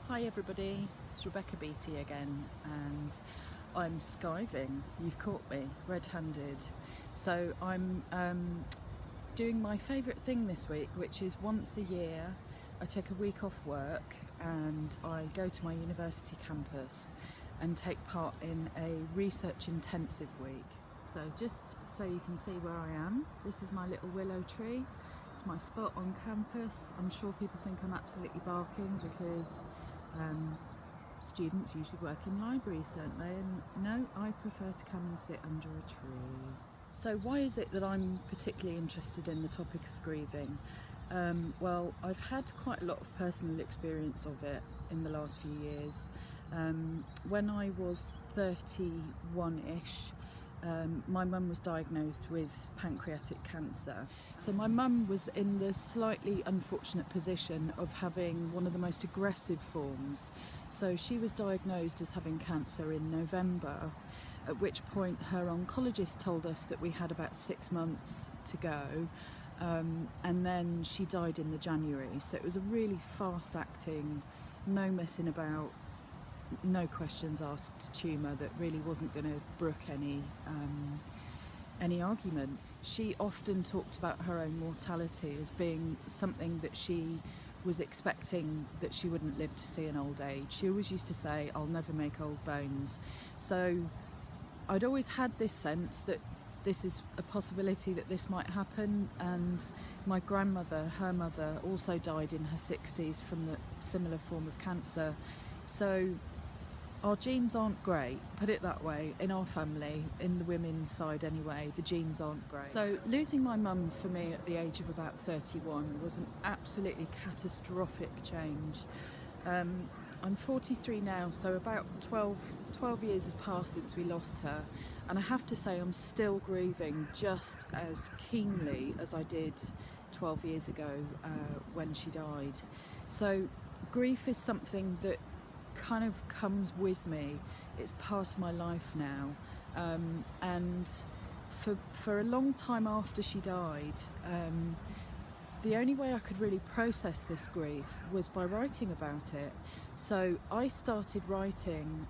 Hi everybody, it's Rebecca Beattie again, and I'm skiving. You've caught me red-handed. So I'm doing my favourite thing this week, which is once a year I take a week off work and I go to my university campus and take part in a research intensive week. So just so you can see where I am, this is my little willow tree. It's my spot on campus. I'm sure people think I'm absolutely barking because students usually work in libraries, don't they? And no, I prefer to come and sit under a tree. So why is it that I'm particularly interested in the topic of grieving? Well, I've had quite a lot of personal experience of it in the last few years. When I was 31-ish, my mum was diagnosed with pancreatic cancer. So my mum was in the slightly unfortunate position of having one of the most aggressive forms. So she was diagnosed as having cancer in November, at which point her oncologist told us that we had about 6 months to go, and then she died in the January. So it was a really fast acting, no messing about, no questions asked tumour that really wasn't going to brook any arguments. She often talked about her own mortality as being something that she was expecting that she wouldn't live to see an old age. She always used to say, "I'll never make old bones." So I'd always had this sense that this is a possibility that this might happen, and my grandmother, her mother, also died in her 60s from the similar form of cancer. So our genes aren't great, put it that way, in our family, in the women's side anyway, the genes aren't great. So losing my mum for me at the age of about 31 was an absolutely catastrophic change. I'm 43 now, so about 12 years have passed since we lost her, and I have to say I'm still grieving just as keenly as I did 12 years ago when she died. So grief is something that kind of comes with me. It's part of my life now, and for a long time after she died, the only way I could really process this grief was by writing about it. So I started writing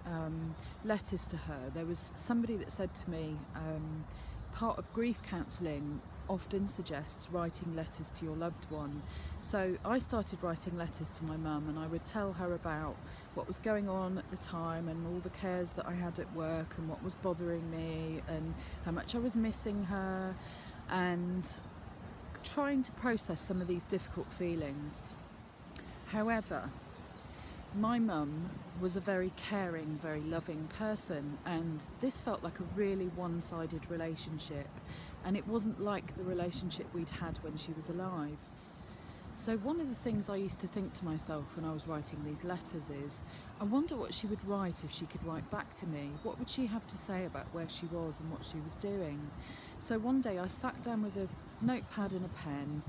letters to her. There was somebody that said to me, part of grief counselling often suggests writing letters to your loved one. So I started writing letters to my mum, and I would tell her about what was going on at the time and all the cares that I had at work and what was bothering me and how much I was missing her, and trying to process some of these difficult feelings. However, my mum was a very caring, very loving person, and this felt like a really one-sided relationship, and it wasn't like the relationship we'd had when she was alive. So one of the things I used to think to myself when I was writing these letters is, I wonder what she would write if she could write back to me. What would she have to say about where she was and what she was doing? So one day I sat down with a notepad and a pen,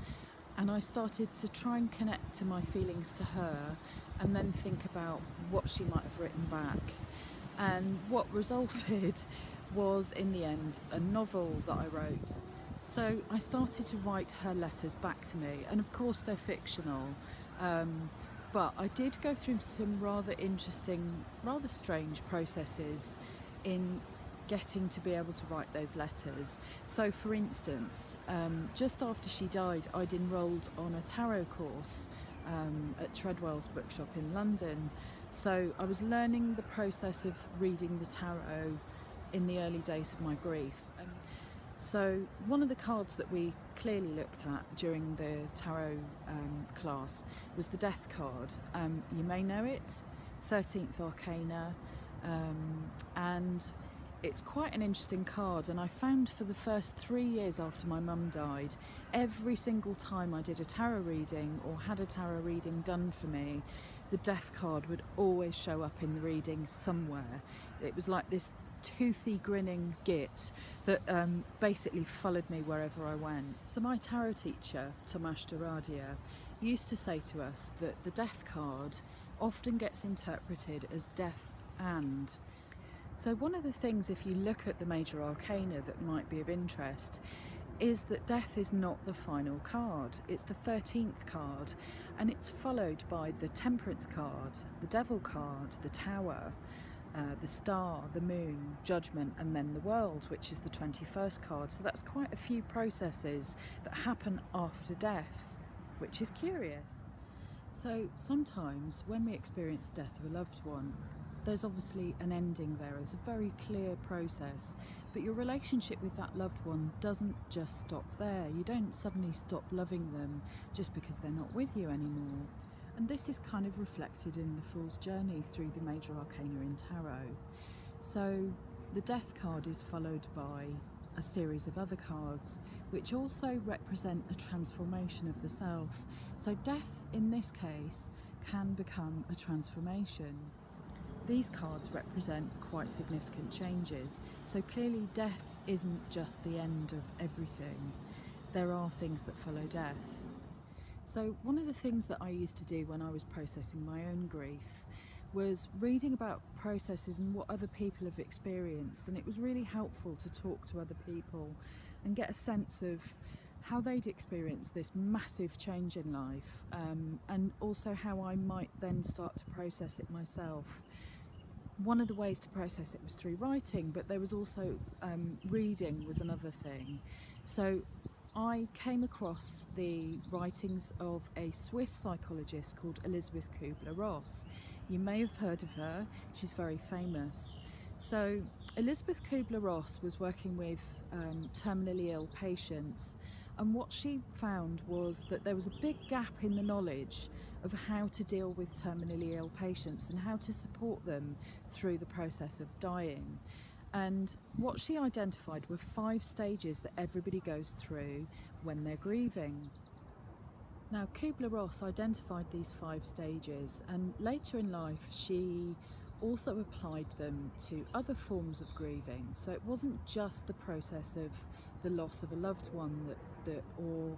and I started to try and connect to my feelings to her and then think about what she might have written back. And what resulted was, in the end, a novel that I wrote. So I started to write her letters back to me, and of course they're fictional, but I did go through some rather interesting, rather strange processes in getting to be able to write those letters. So for instance, just after she died, I'd enrolled on a tarot course at Treadwell's bookshop in London. So I was learning the process of reading the tarot in the early days of my grief. So one of the cards that we clearly looked at during the tarot class was the Death card. You may know it, 13th Arcana, and it's quite an interesting card. And I found for the first 3 years after my mum died, every single time I did a tarot reading or had a tarot reading done for me, the Death card would always show up in the reading somewhere. It was like this toothy grinning git that basically followed me wherever I went. So my tarot teacher, Tomasz Daradia, used to say to us that the Death card often gets interpreted as death and. So one of the things, if you look at the major arcana, that might be of interest is that death is not the final card. It's the 13th card, and it's followed by the Temperance card, the Devil card, the Tower, the Star, the Moon, Judgment, and then the World, which is the 21st card. So that's quite a few processes that happen after death, which is curious. So sometimes when we experience death of a loved one, there's obviously an ending there. It's a very clear process, but your relationship with that loved one doesn't just stop there. You don't suddenly stop loving them just because they're not with you anymore. And this is kind of reflected in the Fool's Journey through the major arcana in tarot. So the Death card is followed by a series of other cards which also represent a transformation of the self. So death in this case can become a transformation. These cards represent quite significant changes, so clearly death isn't just the end of everything. There are things that follow death. So one of the things that I used to do when I was processing my own grief was reading about processes and what other people have experienced, and it was really helpful to talk to other people and get a sense of how they'd experienced this massive change in life, and also how I might then start to process it myself. One of the ways to process it was through writing, but there was also reading was another thing. So I came across the writings of a Swiss psychologist called Elisabeth Kübler-Ross. You may have heard of her, she's very famous. So Elisabeth Kübler-Ross was working with terminally ill patients, and what she found was that there was a big gap in the knowledge of how to deal with terminally ill patients and how to support them through the process of dying. And what she identified were 5 stages that everybody goes through when they're grieving. Now, Kübler-Ross identified these 5 stages, and later in life she also applied them to other forms of grieving. So it wasn't just the process of the loss of a loved one or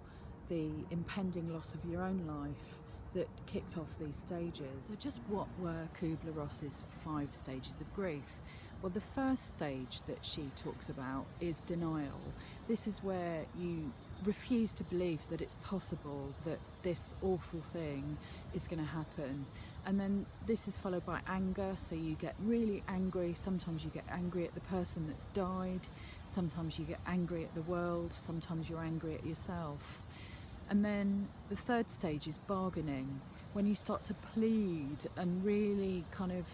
the impending loss of your own life that kicked off these stages. So just what were Kübler-Ross's 5 stages of grief? Well, the first stage that she talks about is denial. This is where you refuse to believe that it's possible that this awful thing is going to happen. And then this is followed by anger, so you get really angry. Sometimes you get angry at the person that's died, sometimes you get angry at the world, sometimes you're angry at yourself. And then the third stage is bargaining, when you start to plead and really kind of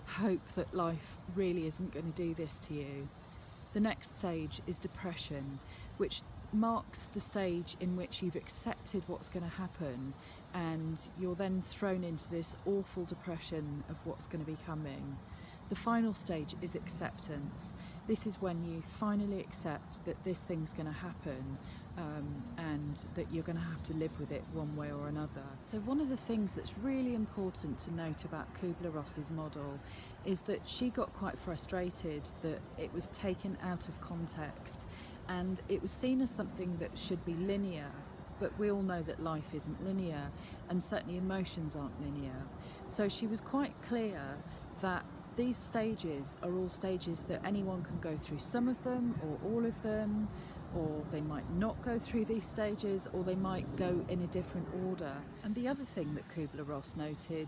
hope that life really isn't going to do this to you. The next stage is depression, which marks the stage in which you've accepted what's going to happen, and you're then thrown into this awful depression of what's going to be coming. The final stage is acceptance. This is when you finally accept that this thing's going to happen, and that you're going to have to live with it one way or another. So one of the things that's really important to note about Kübler-Ross's model is that she got quite frustrated that it was taken out of context and it was seen as something that should be linear, but we all know that life isn't linear, and certainly emotions aren't linear. So she was quite clear that these stages are all stages that anyone can go through, some of them or all of them, or they might not go through these stages, or they might go in a different order. And the other thing that Kübler-Ross noted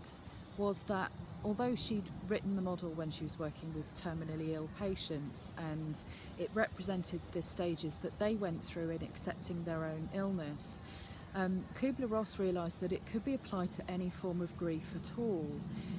was that although she'd written the model when she was working with terminally ill patients, and it represented the stages that they went through in accepting their own illness, Kübler-Ross realised that it could be applied to any form of grief at all.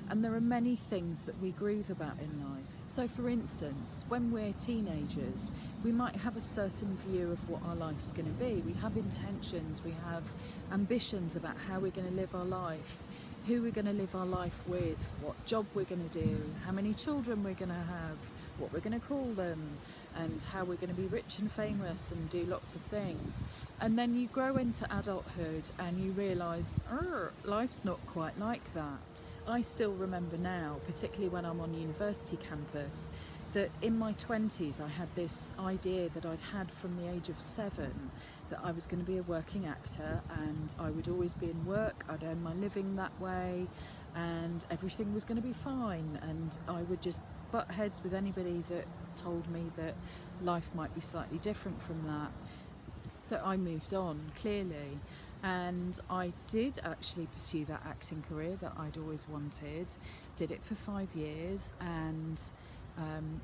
And there are many things that we grieve about in life. So for instance, when we're teenagers, we might have a certain view of what our life's going to be. We have intentions, we have ambitions about how we're going to live our life, who we're going to live our life with, what job we're going to do, how many children we're going to have, what we're going to call them, and how we're going to be rich and famous and do lots of things. And then you grow into adulthood and you realise, life's not quite like that. I still remember now, particularly when I'm on university campus, that in my 20s I had this idea that I'd had from the age of 7, that I was going to be a working actor and I would always be in work, I'd earn my living that way, and everything was going to be fine, and I would just butt heads with anybody that told me that life might be slightly different from that. So I moved on, clearly, and I did actually pursue that acting career that I'd always wanted. Did it for 5 years, and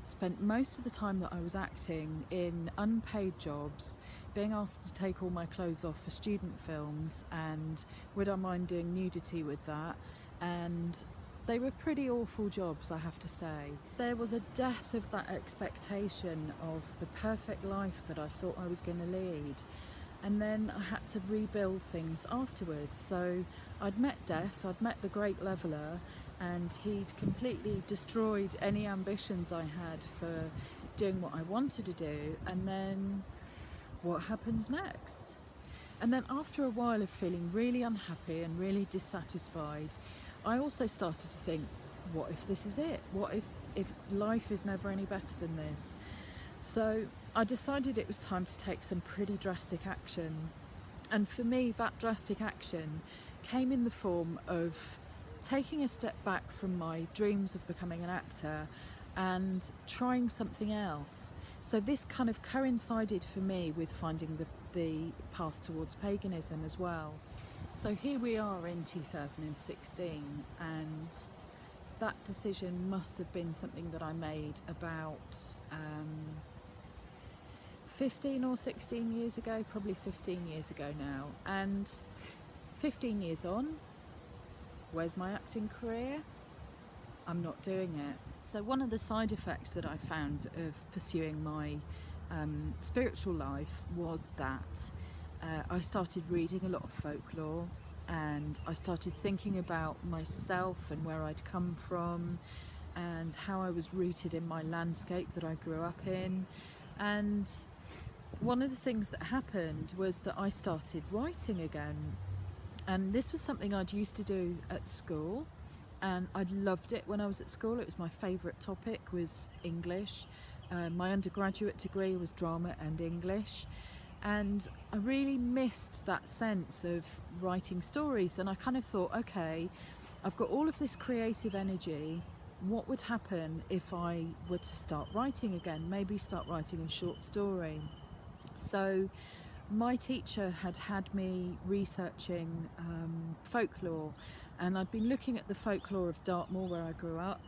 spent most of the time that I was acting in unpaid jobs, being asked to take all my clothes off for student films, and would I mind doing nudity with that? And they were pretty awful jobs, I have to say. There was a death of that expectation of the perfect life that I thought I was going to lead. And then I had to rebuild things afterwards. So I'd met death, I'd met the great leveller, and he'd completely destroyed any ambitions I had for doing what I wanted to do. And then what happens next? And then after a while of feeling really unhappy and really dissatisfied, I also started to think, what if this is it? What if life is never any better than this? So I decided it was time to take some pretty drastic action. And for me, that drastic action came in the form of taking a step back from my dreams of becoming an actor and trying something else. So this kind of coincided for me with finding the path towards paganism as well. So here we are in 2016, and that decision must have been something that I made about 15 or 16 years ago, probably 15 years ago now. And 15 years on, where's my acting career? I'm not doing it. So one of the side effects that I found of pursuing my spiritual life was that I started reading a lot of folklore, and I started thinking about myself and where I'd come from and how I was rooted in my landscape that I grew up in. And one of the things that happened was that I started writing again. And this was something I'd used to do at school, and I'd loved it when I was at school. It was my favourite topic, was English. My undergraduate degree was drama and English, and I really missed that sense of writing stories. And I kind of thought, okay, I've got all of this creative energy. What would happen if I were to start writing again? Maybe start writing a short story. So my teacher had me researching folklore, and I'd been looking at the folklore of Dartmoor, where I grew up,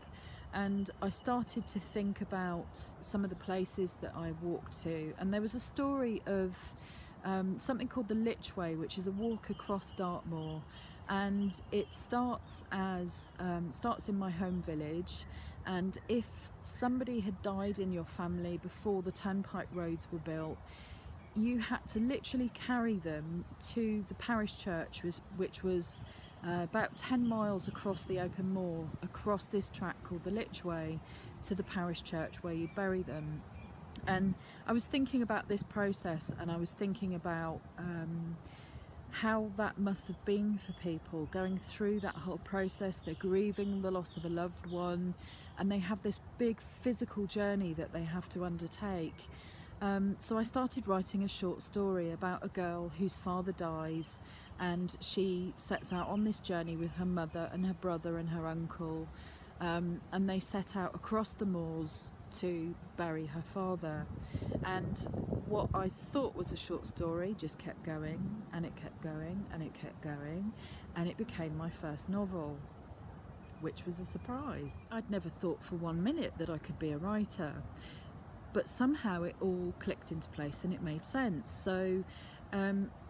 and I started to think about some of the places that I walked to. And there was a story of something called the Lich Way, which is a walk across Dartmoor, and it starts in my home village. And if somebody had died in your family before the turnpike roads were built, you had to literally carry them to the parish church, which was about 10 miles across the open moor, across this track called the Lich Way, to the parish church where you'd bury them. And I was thinking about this process, and I was thinking about how that must have been for people going through that whole process. They're grieving the loss of a loved one, and they have this big physical journey that they have to undertake. So I started writing a short story about a girl whose father dies, and she sets out on this journey with her mother and her brother and her uncle, and they set out across the moors to bury her father. And what I thought was a short story just kept going, and it kept going, and it kept going, and it became my first novel, which was a surprise. I'd never thought for 1 minute that I could be a writer, but somehow it all clicked into place and it made sense. So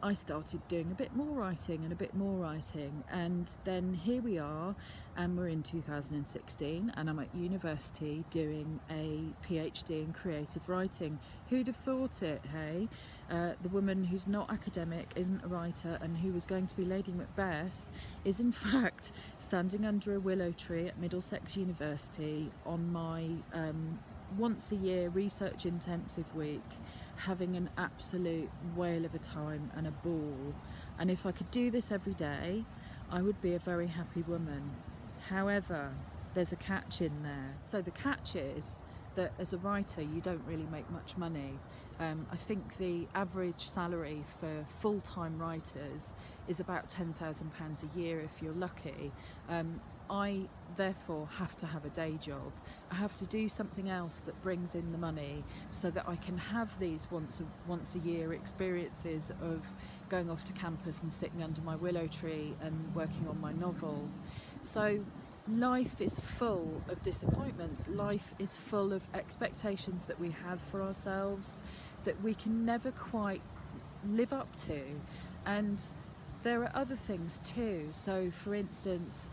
I started doing a bit more writing and a bit more writing, and then here we are, and we're in 2016, and I'm at university doing a PhD in creative writing. Who'd have thought it, hey? The woman who's not academic, isn't a writer, and who was going to be Lady Macbeth is in fact standing under a willow tree at Middlesex University on my once a year research intensive week, having an absolute whale of a time and a ball. And if I could do this every day, I would be a very happy woman. However, there's a catch in there. So the catch is that as a writer, you don't really make much money. I think the average salary for full-time writers is about £10,000 a year if you're lucky. I therefore have to have a day job. I have to do something else that brings in the money so that I can have these once a year experiences of going off to campus and sitting under my willow tree and working on my novel. So life is full of disappointments. Life is full of expectations that we have for ourselves that we can never quite live up to. And there are other things too. So for instance,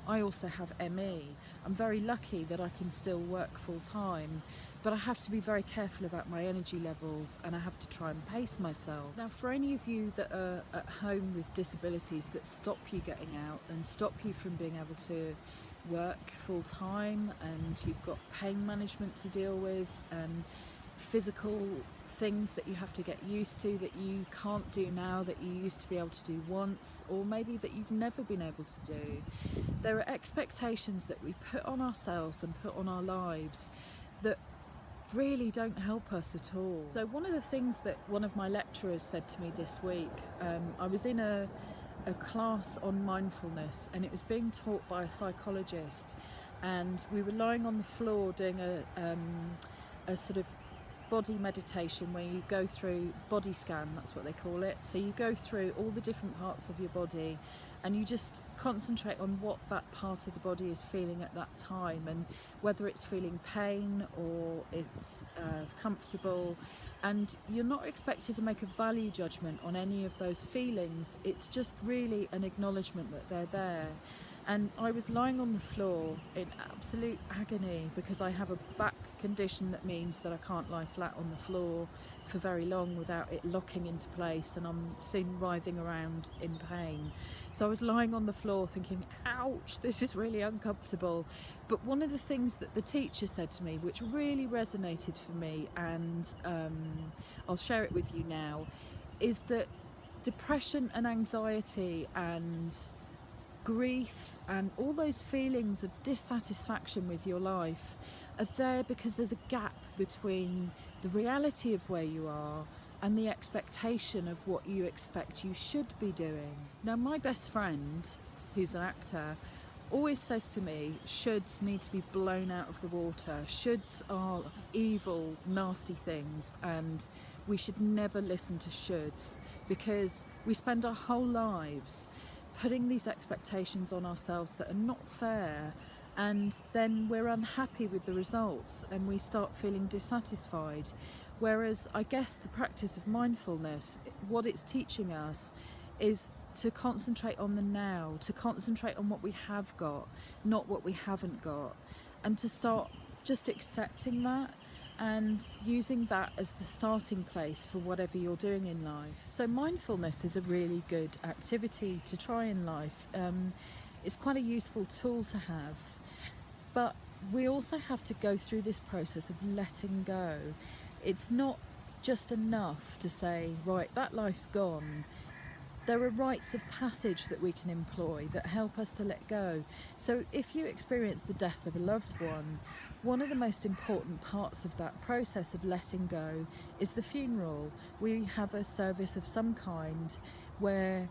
I also have ME. I'm very lucky that I can still work full time, but I have to be very careful about my energy levels, and I have to try and pace myself. Now, for any of you that are at home with disabilities that stop you getting out and stop you from being able to work full time, and you've got pain management to deal with and physical things that you have to get used to that you can't do now that you used to be able to do once, or maybe that you've never been able to do. There are expectations that we put on ourselves and put on our lives that really don't help us at all. So one of the things that one of my lecturers said to me this week, I was in a class on mindfulness, and it was being taught by a psychologist, and we were lying on the floor doing a sort of body meditation where you go through body scan, that's what they call it. So you go through all the different parts of your body and you just concentrate on what that part of the body is feeling at that time, and whether it's feeling pain or it's comfortable. And you're not expected to make a value judgment on any of those feelings. It's just really an acknowledgement that they're there. And I was lying on the floor in absolute agony because I have a back condition that means that I can't lie flat on the floor for very long without it locking into place, and I'm soon writhing around in pain. So I was lying on the floor thinking, ouch, this is really uncomfortable. But one of the things that the teacher said to me, which really resonated for me, and I'll share it with you now, is that depression and anxiety and grief and all those feelings of dissatisfaction with your life are there because there's a gap between the reality of where you are and the expectation of what you expect you should be doing. Now, my best friend, who's an actor, always says to me, shoulds need to be blown out of the water. Shoulds are evil, nasty things, and we should never listen to shoulds, because we spend our whole lives putting these expectations on ourselves that are not fair, and then we're unhappy with the results and we start feeling dissatisfied. Whereas I guess the practice of mindfulness, what it's teaching us is to concentrate on the now, to concentrate on what we have got, not what we haven't got, and to start just accepting that and using that as the starting place for whatever you're doing in life. So mindfulness is a really good activity to try in life. It's quite a useful tool to have, but we also have to go through this process of letting go. It's not just enough to say, right, that life's gone. There are rites of passage that we can employ that help us to let go. So if you experience the death of a loved one, one of the most important parts of that process of letting go is the funeral. We have a service of some kind where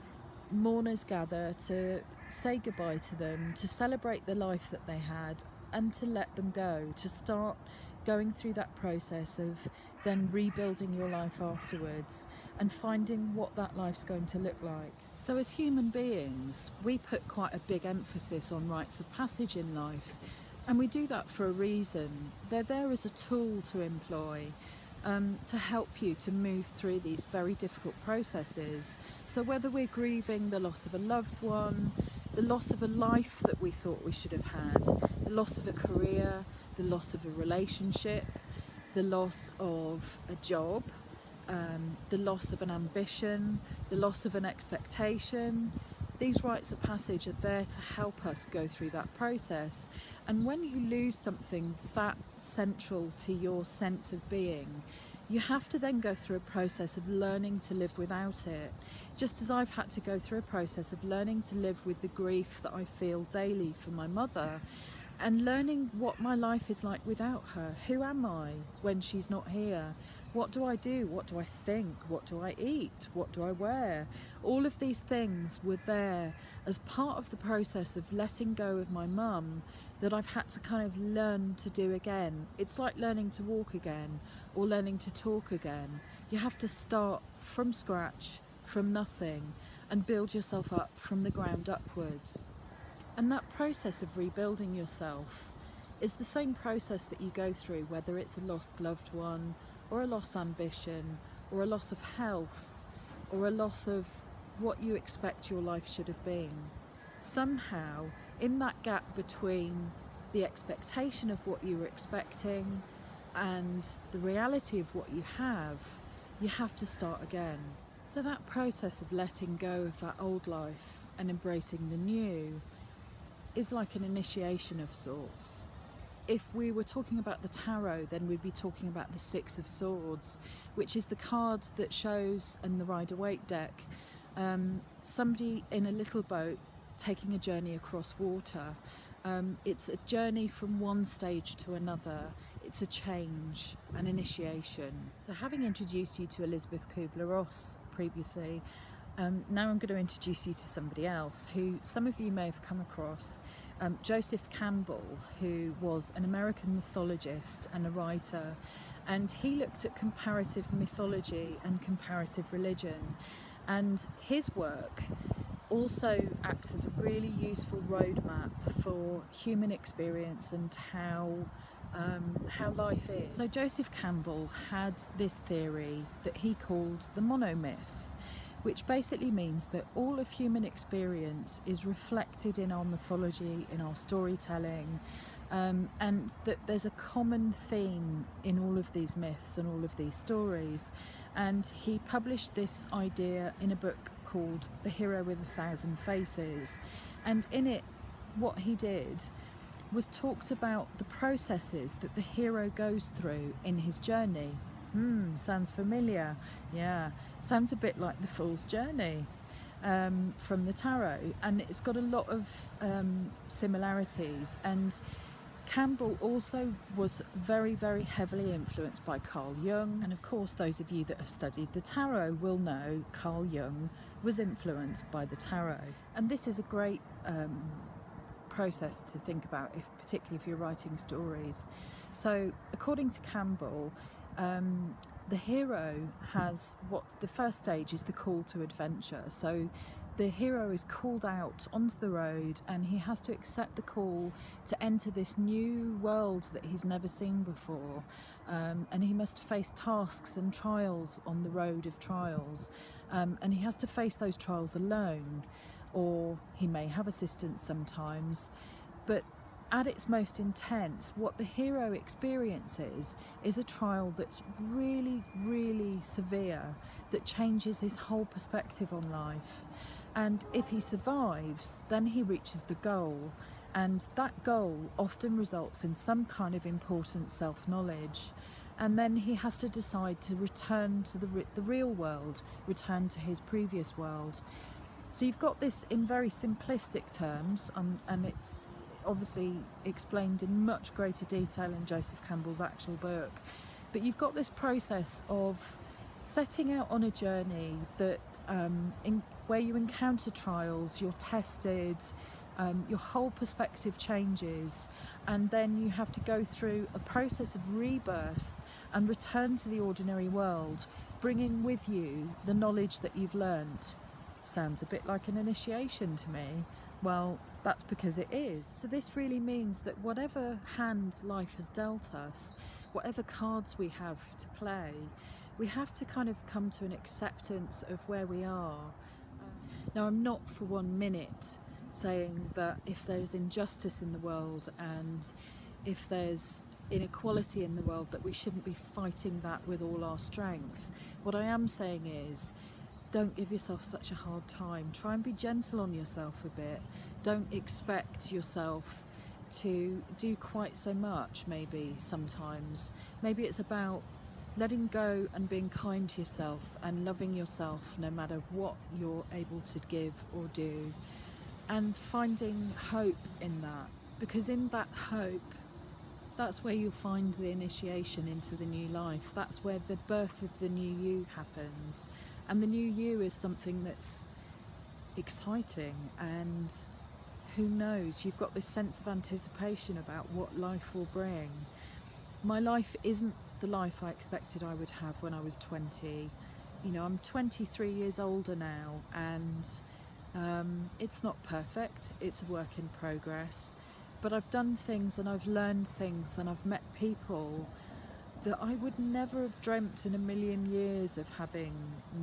mourners gather to say goodbye to them, to celebrate the life that they had, and to let them go, to start going through that process of then rebuilding your life afterwards and finding what that life's going to look like. So as human beings, we put quite a big emphasis on rites of passage in life, and we do that for a reason. They're there as a tool to employ, to help you to move through these very difficult processes. So whether we're grieving the loss of a loved one, the loss of a life that we thought we should have had, the loss of a career, the loss of a relationship, the loss of a job, the loss of an ambition, the loss of an expectation. These rites of passage are there to help us go through that process. And when you lose something that central to your sense of being, you have to then go through a process of learning to live without it. Just as I've had to go through a process of learning to live with the grief that I feel daily for my mother, and learning what my life is like without her. Who am I when she's not here? What do I do? What do I think? What do I eat? What do I wear? All of these things were there as part of the process of letting go of my mum that I've had to kind of learn to do again. It's like learning to walk again or learning to talk again. You have to start from scratch, from nothing, and build yourself up from the ground upwards. And that process of rebuilding yourself is the same process that you go through, whether it's a lost loved one, or a lost ambition, or a loss of health, or a loss of what you expect your life should have been. Somehow, in that gap between the expectation of what you were expecting and the reality of what you have to start again. So that process of letting go of that old life and embracing the new is like an initiation of sorts. If we were talking about the tarot, then we'd be talking about the Six of Swords, which is the card that shows in the Rider-Waite deck somebody in a little boat taking a journey across water. It's a journey from one stage to another. It's a change, an initiation. So having introduced you to Elizabeth Kubler-Ross previously, now I'm going to introduce you to somebody else who some of you may have come across. Joseph Campbell, who was an American mythologist and a writer, and he looked at comparative mythology and comparative religion, and his work also acts as a really useful roadmap for human experience and how life is. So Joseph Campbell had this theory that he called the monomyth, which basically means that all of human experience is reflected in our mythology, in our storytelling, and that there's a common theme in all of these myths and all of these stories. And he published this idea in a book called The Hero with 1,000 Faces. And in it, what he did was talked about the processes that the hero goes through in his journey. Sounds familiar. Yeah, sounds a bit like the Fool's Journey from the tarot, and it's got a lot of similarities. And Campbell also was very, very heavily influenced by Carl Jung, and of course those of you that have studied the tarot will know Carl Jung was influenced by the tarot. And this is a great process to think about, particularly if you're writing stories. So according to Campbell, the hero has the first stage is the call to adventure. So the hero is called out onto the road and he has to accept the call to enter this new world that he's never seen before, and he must face tasks and trials on the road of trials, and he has to face those trials alone, or he may have assistance sometimes. But at its most intense, what the hero experiences is a trial that's really, really severe, that changes his whole perspective on life. And if he survives, then he reaches the goal, and that goal often results in some kind of important self-knowledge. And then he has to decide to return to the real world, return to his previous world. So you've got this in very simplistic terms, and it's obviously explained in much greater detail in Joseph Campbell's actual book. But you've got this process of setting out on a journey that where you encounter trials, you're tested, your whole perspective changes, and then you have to go through a process of rebirth and return to the ordinary world, bringing with you the knowledge that you've learnt. Sounds a bit like an initiation to me. Well, that's because it is. So this really means that whatever hand life has dealt us, whatever cards we have to play, we have to kind of come to an acceptance of where we are. Now, I'm not for 1 minute saying that if there's injustice in the world and if there's inequality in the world, that we shouldn't be fighting that with all our strength. What I am saying is, don't give yourself such a hard time. Try and be gentle on yourself a bit. Don't expect yourself to do quite so much, maybe sometimes. Maybe it's about letting go and being kind to yourself and loving yourself no matter what you're able to give or do, and finding hope in that, because in that hope That's where you'll find the initiation into the new life. That's where the birth of the new you happens. And the new you is something that's exciting, and who knows, you've got this sense of anticipation about what life will bring. My life isn't the life I expected I would have when I was 20. You know, I'm 23 years older now, and it's not perfect, it's a work in progress, but I've done things and I've learned things and I've met people that I would never have dreamt in a million years of having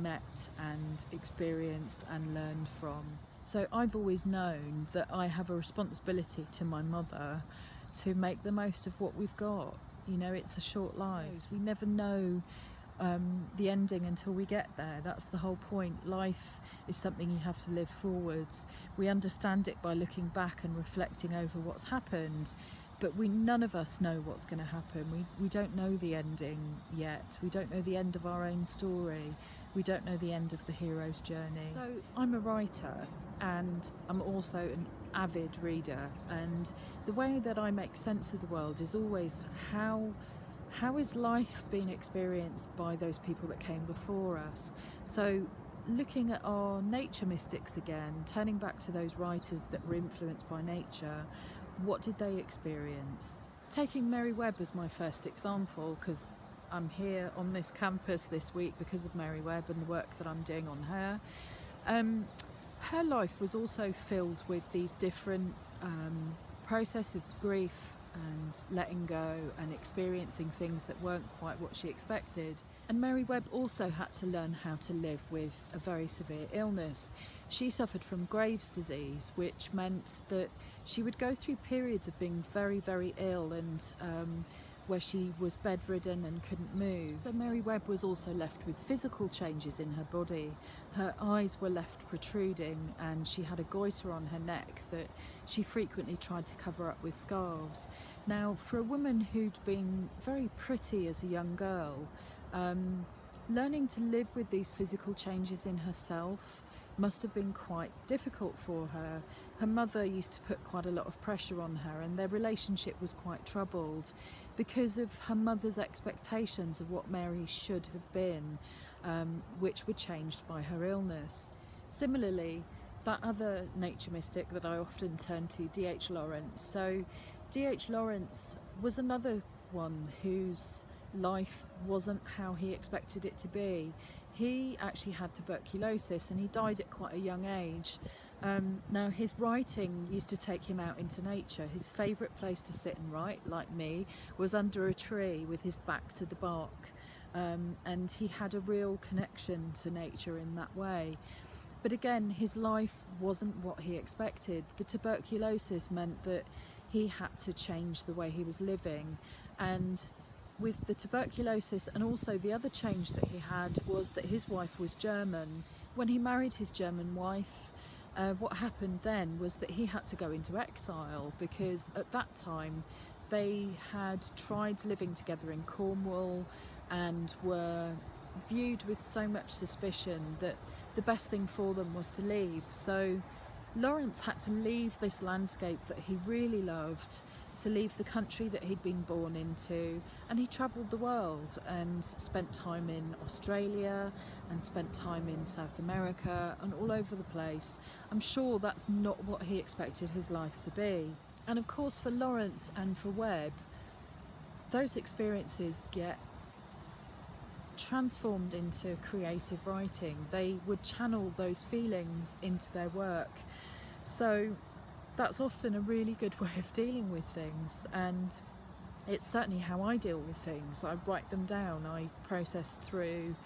met and experienced and learned from. So I've always known that I have a responsibility to my mother to make the most of what we've got. You know, it's a short life. We never know the ending until we get there. That's the whole point. Life is something you have to live forwards. We understand it by looking back and reflecting over what's happened, but none of us know what's going to happen. We don't know the ending yet. We don't know the end of our own story. We don't know the end of the hero's journey. So I'm a writer, and I'm also an avid reader, and the way that I make sense of the world is always how is life being experienced by those people that came before us. So looking at our nature mystics again, turning back to those writers that were influenced by nature, what did they experience? Taking Mary Webb as my first example, because I'm here on this campus this week because of Mary Webb and the work that I'm doing on her. Her life was also filled with these different processes of grief and letting go and experiencing things that weren't quite what she expected. And Mary Webb also had to learn how to live with a very severe illness. She suffered from Graves' disease, which meant that she would go through periods of being very, very ill, and where she was bedridden and couldn't move. So Mary Webb was also left with physical changes in her body. Her eyes were left protruding, and she had a goiter on her neck that she frequently tried to cover up with scarves. Now, for a woman who'd been very pretty as a young girl, learning to live with these physical changes in herself must have been quite difficult for her. Her mother used to put quite a lot of pressure on her, and their relationship was quite troubled because of her mother's expectations of what Mary should have been, which were changed by her illness. Similarly, that other nature mystic that I often turn to, D.H. Lawrence. So D.H. Lawrence was another one whose life wasn't how he expected it to be. He actually had tuberculosis, and he died at quite a young age. Now, his writing used to take him out into nature. His favourite place to sit and write, like me, was under a tree with his back to the bark. And he had a real connection to nature in that way. But again, his life wasn't what he expected. The tuberculosis meant that he had to change the way he was living. And with the tuberculosis, and also the other change that he had was that his wife was German. When he married his German wife, what happened then was that he had to go into exile, because at that time they had tried living together in Cornwall and were viewed with so much suspicion that the best thing for them was to leave. So Lawrence had to leave this landscape that he really loved, to leave the country that he'd been born into, and he travelled the world and spent time in Australia and spent time in South America and all over the place. I'm sure that's not what he expected his life to be. And of course, for Lawrence and for Webb, those experiences get transformed into creative writing. They would channel those feelings into their work. So that's often a really good way of dealing with things, and it's certainly how I deal with things. I write them down, I process through,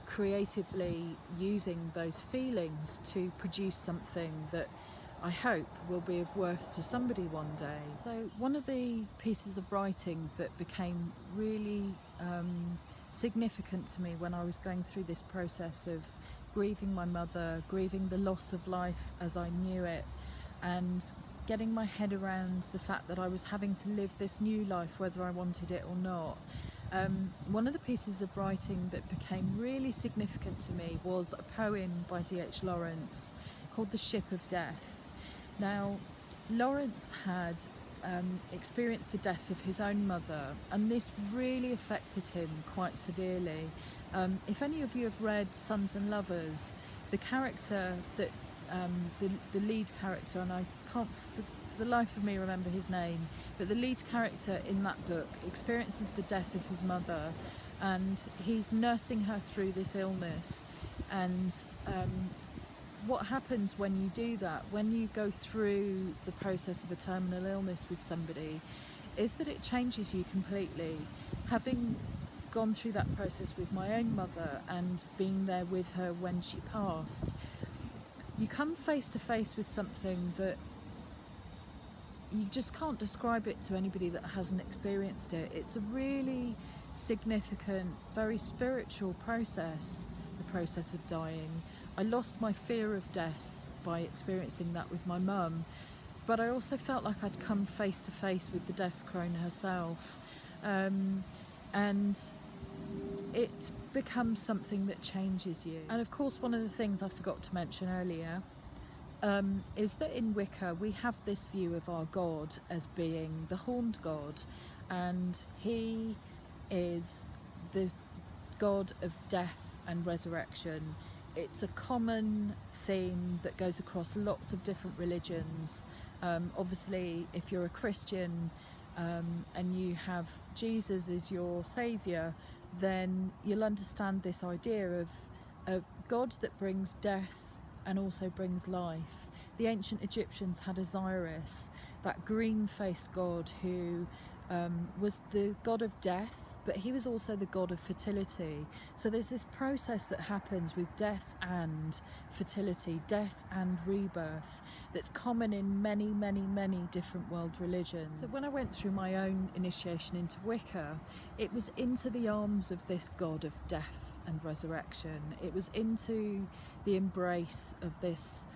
creatively using those feelings to produce something that I hope will be of worth to somebody one day. So one of the pieces of writing that became really significant to me when I was going through this process of grieving my mother, grieving the loss of life as I knew it, and getting my head around the fact that I was having to live this new life whether I wanted it or not. One of the pieces of writing that became really significant to me was a poem by D.H. Lawrence called The Ship of Death. Now, Lawrence had experienced the death of his own mother, and this really affected him quite severely. If any of you have read Sons and Lovers, the character that the lead character, and I can't for the life of me remember his name, but the lead character in that book experiences the death of his mother, and he's nursing her through this illness. And what happens when you do that, when you go through the process of a terminal illness with somebody, is that it changes you completely. Having gone through that process with my own mother and being there with her when she passed, you come face to face with something that you just can't describe it to anybody that hasn't experienced it. It's a really significant, very spiritual process, the process of dying. I lost my fear of death by experiencing that with my mum, but I also felt like I'd come face to face with the death crone herself. And it becomes something that changes you. And of course, one of the things I forgot to mention earlier is that in Wicca we have this view of our God as being the horned god, and he is the god of death and resurrection. It's a common theme that goes across lots of different religions. Obviously, if you're a Christian and you have Jesus as your saviour, then you'll understand this idea of a God that brings death and also brings life. The ancient Egyptians had Osiris, that green-faced god who was the god of death, but he was also the god of fertility. So there's this process that happens with death and fertility, death and rebirth, that's common in many, many, many different world religions. So when I went through my own initiation into Wicca, it was into the arms of this god of death and resurrection. It was into the embrace of this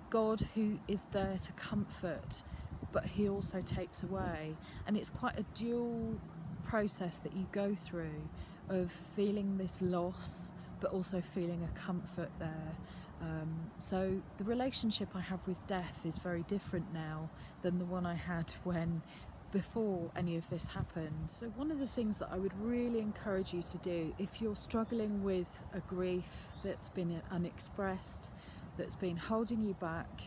God who is there to comfort, but he also takes away. And it's quite a dual process that you go through, of feeling this loss but also feeling a comfort there. So the relationship I have with death is very different now than the one I had before any of this happened. So one of the things that I would really encourage you to do, if you're struggling with a grief that's been unexpressed, that's been holding you back,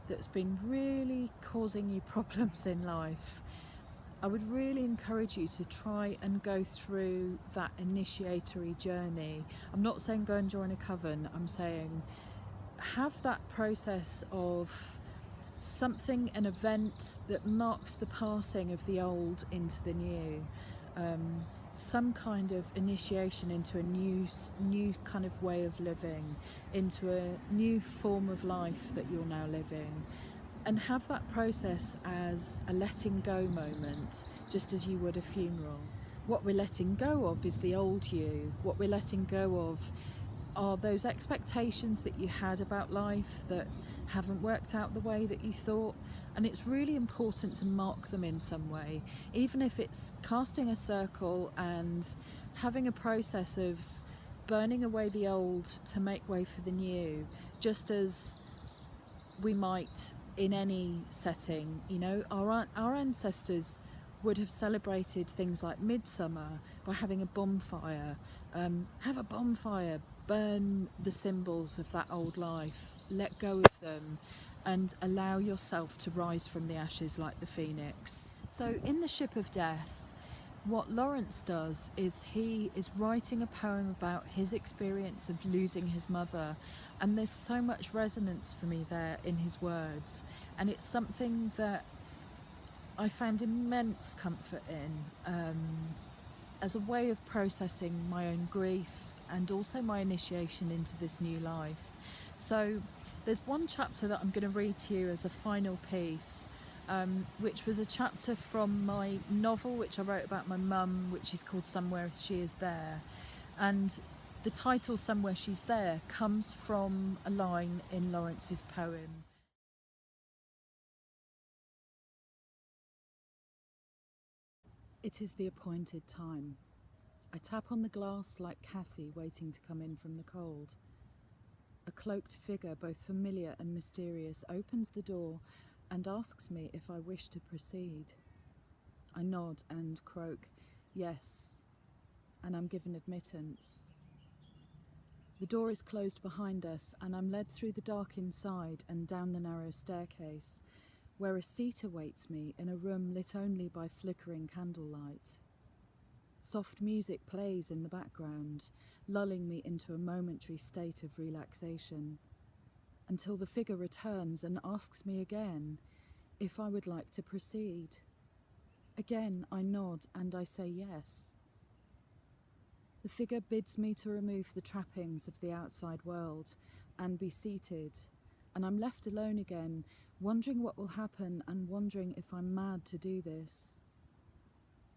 that's been really causing you problems in life, I would really encourage you to try and go through that initiatory journey. I'm not saying go and join a coven, I'm saying have that process of something, an event that marks the passing of the old into the new, some kind of initiation into a new kind of way of living, into a new form of life that you're now living, and have that process as a letting go moment, just as you would a funeral. What we're letting go of is the old you. What we're letting go of are those expectations that you had about life that haven't worked out the way that you thought, and it's really important to mark them in some way, even if it's casting a circle and having a process of burning away the old to make way for the new, just as we might in any setting. You know, our ancestors would have celebrated things like midsummer by having a bonfire. Have a bonfire, burn the symbols of that old life, let go of them, and allow yourself to rise from the ashes like the phoenix. So in The Ship of Death, what Lawrence does is he is writing a poem about his experience of losing his mother, and there's so much resonance for me there in his words, and it's something that I found immense comfort in, as a way of processing my own grief and also my initiation into this new life. So there's one chapter that I'm going to read to you as a final piece, which was a chapter from my novel which I wrote about my mum, which is called Somewhere She Is There, and the title Somewhere She's There comes from a line in Lawrence's poem. It is the appointed time. I tap on the glass like Kathy waiting to come in from the cold. A cloaked figure, both familiar and mysterious, opens the door and asks me if I wish to proceed. I nod and croak, yes, and I'm given admittance. The door is closed behind us, and I'm led through the dark inside and down the narrow staircase, where a seat awaits me in a room lit only by flickering candlelight. Soft music plays in the background, lulling me into a momentary state of relaxation, until the figure returns and asks me again if I would like to proceed. Again, I nod and I say yes. The figure bids me to remove the trappings of the outside world and be seated, and I'm left alone again, wondering what will happen and wondering if I'm mad to do this.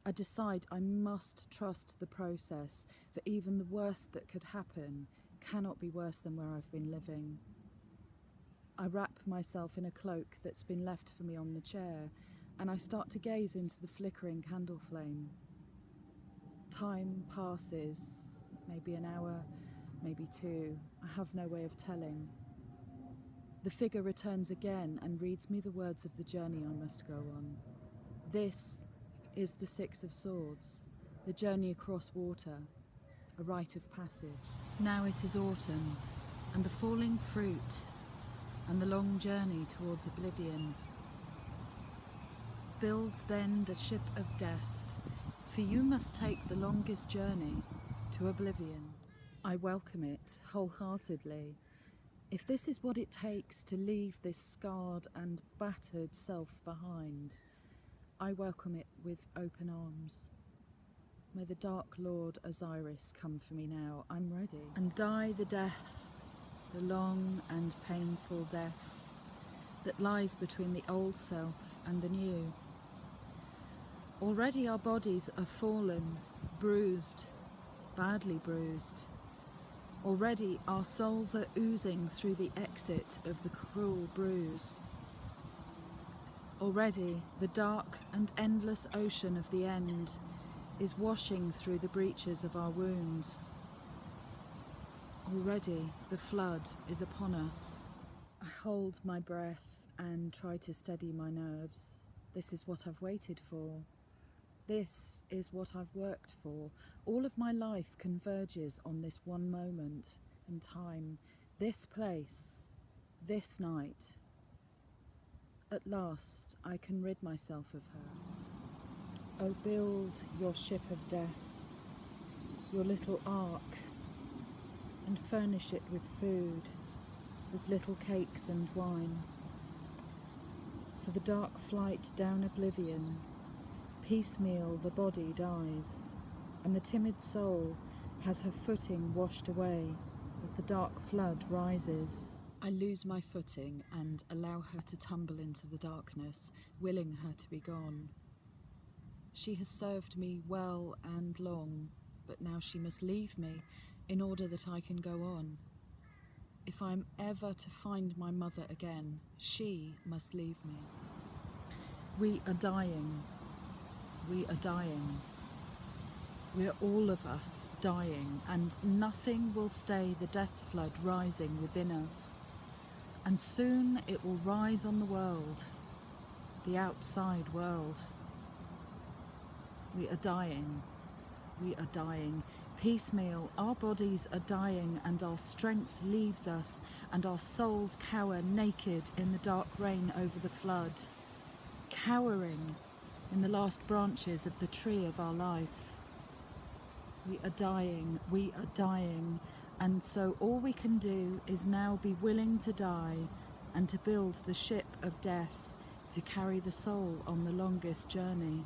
I decide I must trust the process, for even the worst that could happen cannot be worse than where I've been living. I wrap myself in a cloak that's been left for me on the chair, and I start to gaze into the flickering candle flame. Time passes, maybe an hour, maybe two. I have no way of telling. The figure returns again and reads me the words of the journey I must go on. This is the Six of Swords, the journey across water, a rite of passage. Now it is autumn, and the falling fruit, and the long journey towards oblivion. Build then the ship of death, for you must take the longest journey to oblivion. I welcome it wholeheartedly. If this is what it takes to leave this scarred and battered self behind, I welcome it with open arms. May the Dark Lord Osiris come for me now. I'm ready. And die the death, the long and painful death that lies between the old self and the new. Already our bodies are fallen, bruised, badly bruised. Already our souls are oozing through the exit of the cruel bruise. Already the dark and endless ocean of the end is washing through the breaches of our wounds. Already the flood is upon us. I hold my breath and try to steady my nerves. This is what I've waited for. This is what I've worked for. All of my life converges on this one moment in time, this place, this night. At last, I can rid myself of her. Oh, build your ship of death, your little ark, and furnish it with food, with little cakes and wine. For the dark flight down oblivion, piecemeal the body dies, and the timid soul has her footing washed away as the dark flood rises. I lose my footing and allow her to tumble into the darkness, willing her to be gone. She has served me well and long, but now she must leave me in order that I can go on. If I am ever to find my mother again, she must leave me. We are dying. We are dying. We are all of us dying, and nothing will stay the death flood rising within us. And soon it will rise on the world, the outside world. We are dying. We are dying. Piecemeal, our bodies are dying, and our strength leaves us, and our souls cower naked in the dark rain over the flood, cowering in the last branches of the tree of our life. We are dying, and so all we can do is now be willing to die and to build the ship of death to carry the soul on the longest journey.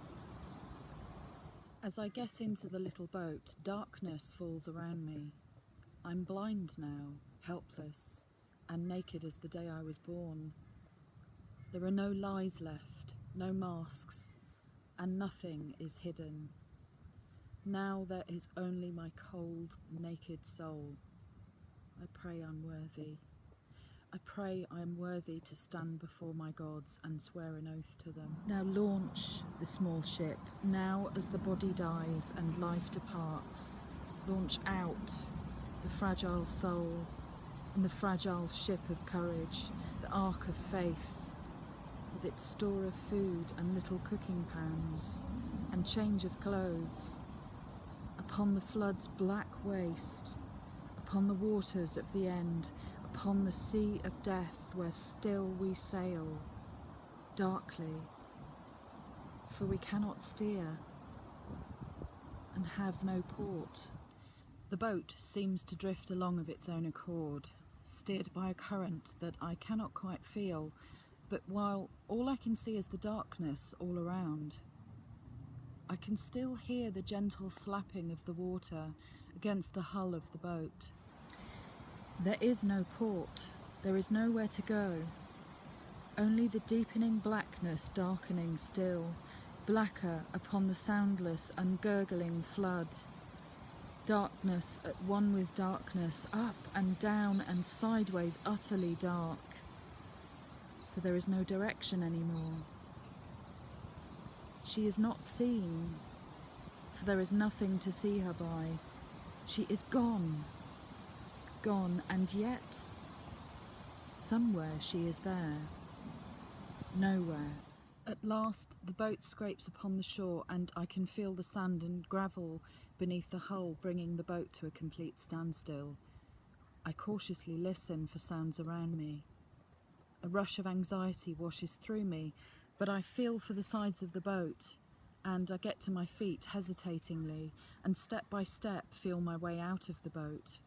As I get into the little boat, darkness falls around me. I'm blind now, helpless, and naked as the day I was born. There are no lies left, no masks, and nothing is hidden. Now there is only my cold, naked soul. I pray I'm worthy. I pray I am worthy to stand before my gods and swear an oath to them. Now launch the small ship. Now as the body dies and life departs, launch out the fragile soul in the fragile ship of courage, the ark of faith, with its store of food and little cooking pans and change of clothes, upon the flood's black waste, upon the waters of the end, upon the sea of death where still we sail, darkly, for we cannot steer and have no port. The boat seems to drift along of its own accord, steered by a current that I cannot quite feel, but while all I can see is the darkness all around, I can still hear the gentle slapping of the water against the hull of the boat. There is no port, there is nowhere to go, only the deepening blackness darkening still, blacker upon the soundless and gurgling flood. Darkness at one with darkness, up and down and sideways, utterly dark. So there is no direction anymore. She is not seen, for there is nothing to see her by. She is gone, gone, and yet somewhere she is there. Nowhere. At last the boat scrapes upon the shore and I can feel the sand and gravel beneath the hull bringing the boat to a complete standstill. I cautiously listen for sounds around me. A rush of anxiety washes through me, but I feel for the sides of the boat and I get to my feet hesitatingly and step by step feel my way out of the boat.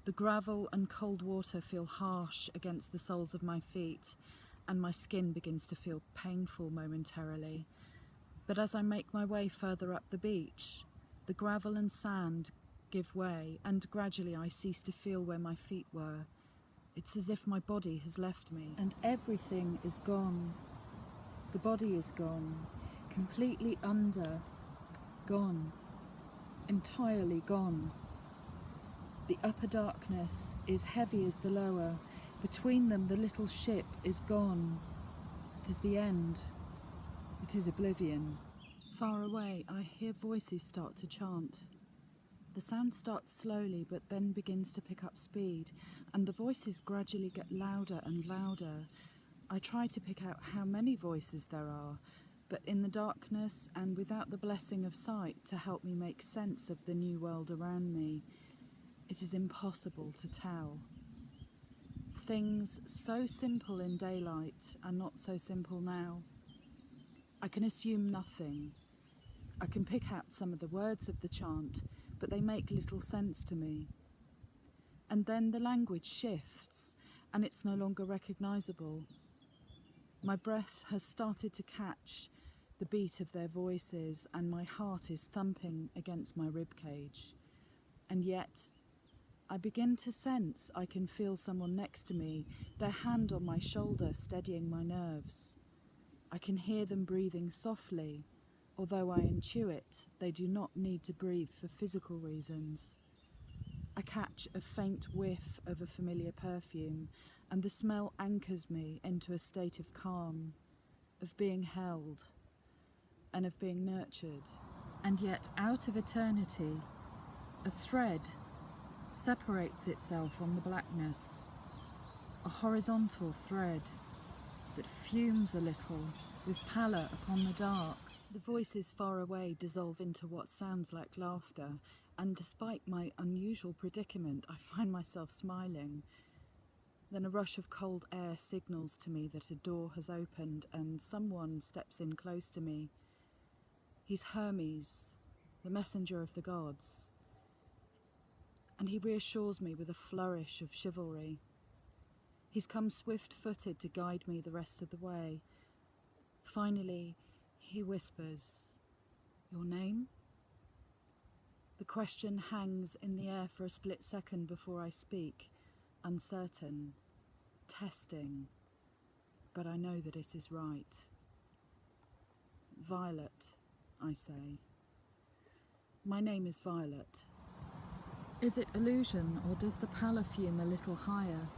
The gravel and cold water feel harsh against the soles of my feet and my skin begins to feel painful momentarily. But as I make my way further up the beach, the gravel and sand give way, and gradually I cease to feel where my feet were. It's as if my body has left me. And everything is gone. The body is gone, completely under, gone, entirely gone. The upper darkness is heavy as the lower. Between them the little ship is gone. It is the end. It is oblivion. Far away I hear voices start to chant. The sound starts slowly but then begins to pick up speed, and the voices gradually get louder and louder. I try to pick out how many voices there are, but in the darkness and without the blessing of sight to help me make sense of the new world around me, it is impossible to tell. Things so simple in daylight are not so simple now. I can assume nothing. I can pick out some of the words of the chant, but they make little sense to me. And then the language shifts, and it's no longer recognisable. My breath has started to catch the beat of their voices, and my heart is thumping against my ribcage. And yet, I begin to sense I can feel someone next to me, their hand on my shoulder steadying my nerves. I can hear them breathing softly, although I intuit they do not need to breathe for physical reasons. I catch a faint whiff of a familiar perfume, and the smell anchors me into a state of calm, of being held, and of being nurtured. And yet out of eternity, a thread separates itself on the blackness, a horizontal thread that fumes a little with pallor upon the dark. The voices far away dissolve into what sounds like laughter, and despite my unusual predicament, I find myself smiling. Then a rush of cold air signals to me that a door has opened and someone steps in close to me. He's Hermes, the messenger of the gods, and he reassures me with a flourish of chivalry. He's come swift-footed to guide me the rest of the way. Finally, he whispers, "Your name?" The question hangs in the air for a split second before I speak, uncertain, testing, but I know that it is right. "Violet," I say. "My name is Violet." Is it illusion, or does the pallor fume a little higher?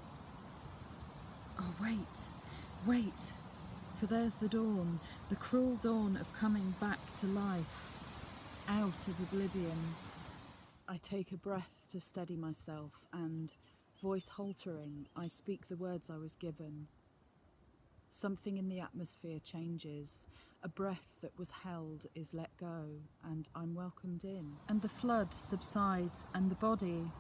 Oh, wait, for there's the dawn, the cruel dawn of coming back to life, out of oblivion. I take a breath to steady myself and, voice haltering, I speak the words I was given. Something in the atmosphere changes. A breath that was held is let go, and I'm welcomed in. And the flood subsides, and the body,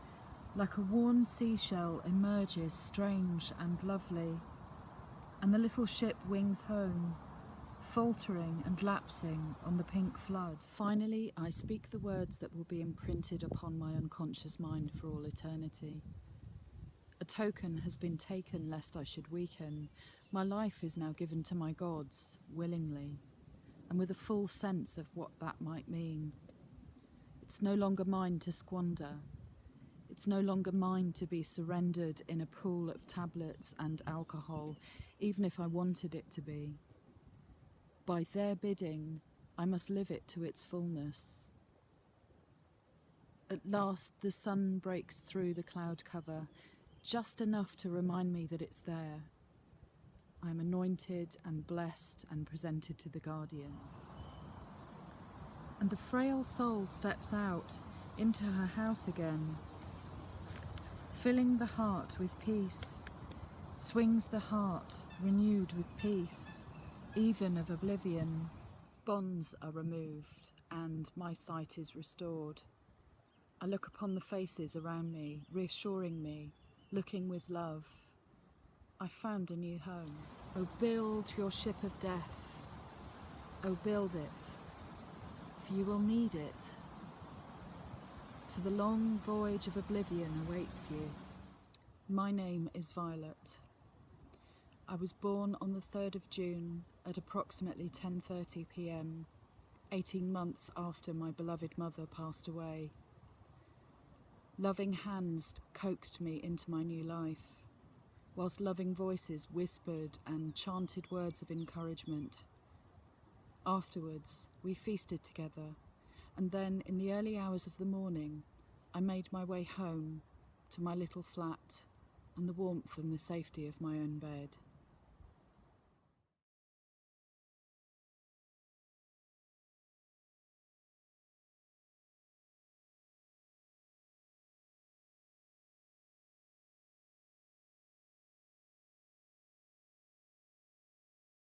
like a worn seashell, emerges strange and lovely. And the little ship wings home, faltering and lapsing on the pink flood. Finally, I speak the words that will be imprinted upon my unconscious mind for all eternity. A token has been taken lest I should weaken. My life is now given to my gods, willingly, and with a full sense of what that might mean. It's no longer mine to squander. It's no longer mine to be surrendered in a pool of tablets and alcohol, even if I wanted it to be. By their bidding, I must live it to its fullness. At last, the sun breaks through the cloud cover, just enough to remind me that it's there. I am anointed and blessed and presented to the guardians. And the frail soul steps out into her house again, filling the heart with peace, swings the heart renewed with peace, even of oblivion. Bonds are removed and my sight is restored. I look upon the faces around me, reassuring me, looking with love. I found a new home. Oh, build your ship of death. Oh, build it, for you will need it. For the long voyage of oblivion awaits you. My name is Violet. I was born on the 3rd of June at approximately 10:30 p.m, 18 months after my beloved mother passed away. Loving hands coaxed me into my new life, whilst loving voices whispered and chanted words of encouragement. Afterwards, we feasted together, and then in the early hours of the morning, I made my way home to my little flat and the warmth and the safety of my own bed.